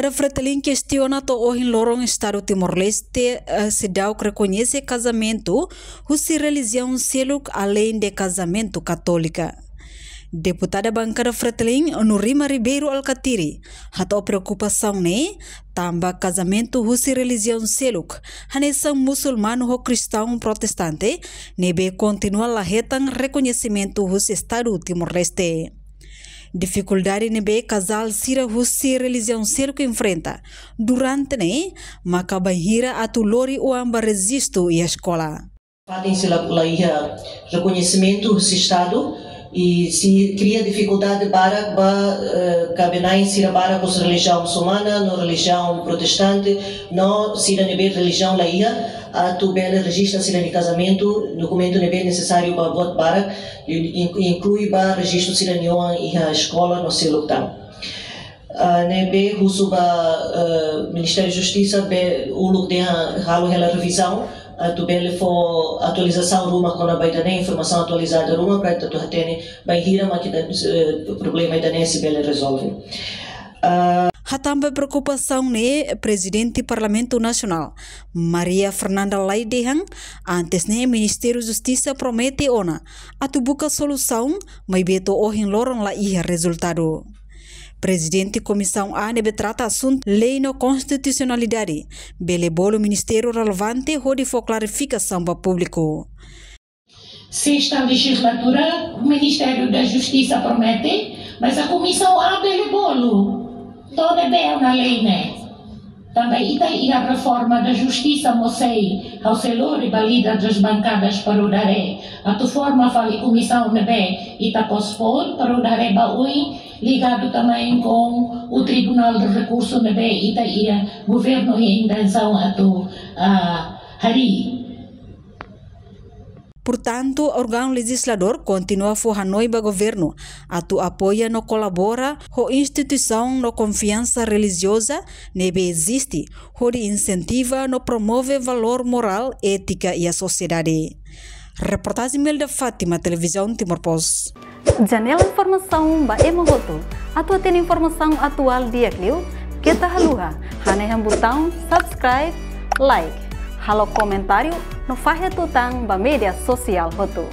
bancada Fretilin questiona to ohin lorong Estado Timor-Leste se dá que reconhece casamento husi religião seluk além de casamento católica. Deputada bancada Fretilin Nurima Ribeiro Alcatiri hato preocupação ne tambah casamento husi religião seluk hanesang musulmano ho cristão protestante nebe continua lahetang reconhecimento husi Estado Timor-Leste. Dificuldade nebe casal sira husi religião seluk enfrenta durante ne maka banhira atu lori uamba resisto e a escola. Fazem-se lá reconhecimento husi Estado e se cria dificuldade para cabenar se para com religião muçulmana, no religião protestante, não se nebe religião laia, a tu bela registra se de casamento, documento nebe necessário para voto para inclui para registro cidadão e a escola no seu local. Nebe uso ba Ministério da Justiça be o lugar de halo ela revisão tu bele for atualização ruma quando vai dar informação atualizada ruma para tu ter vai hira mas que problema ainda nem se bele resolve. Hatamba preocupação ne Presidente do Parlamento Nacional Maria Fernanda Laidehang antes ne Ministério da Justiça promete ona atu buka solução mas beto ohin lorong la ia resultado. Presidente Comissão A nebe trata assunto lei no constitucionalidade. Bele bolo ministério relevante onde for clarificação para público. Sexta legislatura, o Ministério da Justiça promete, mas a Comissão A bele bolo. Toda bem na lei, né? Também e a reforma da Justiça mosei ao selor e valida das bancadas para o daré. A tu forma fala Comissão nebe ita pospor para o daré baui ligado também com o Tribunal de Recurso nebe ita ia governo e intenção a tu hari. Portanto, o órgão legislador continua a Hanoi ba governo, atu apoia no colabora, ho instituição no confiança religiosa nebe existe, ho de incentiva no promove valor moral, ética e a sociedade. Reportagem Melda Fátima, Televisão Timor Post. Janela informação ba emogoto, atu tem informação atual dia kliu, kita haluha, haneham botão subscribe, like. Halo comentário no Fahe Tutang ba media sosial hotu.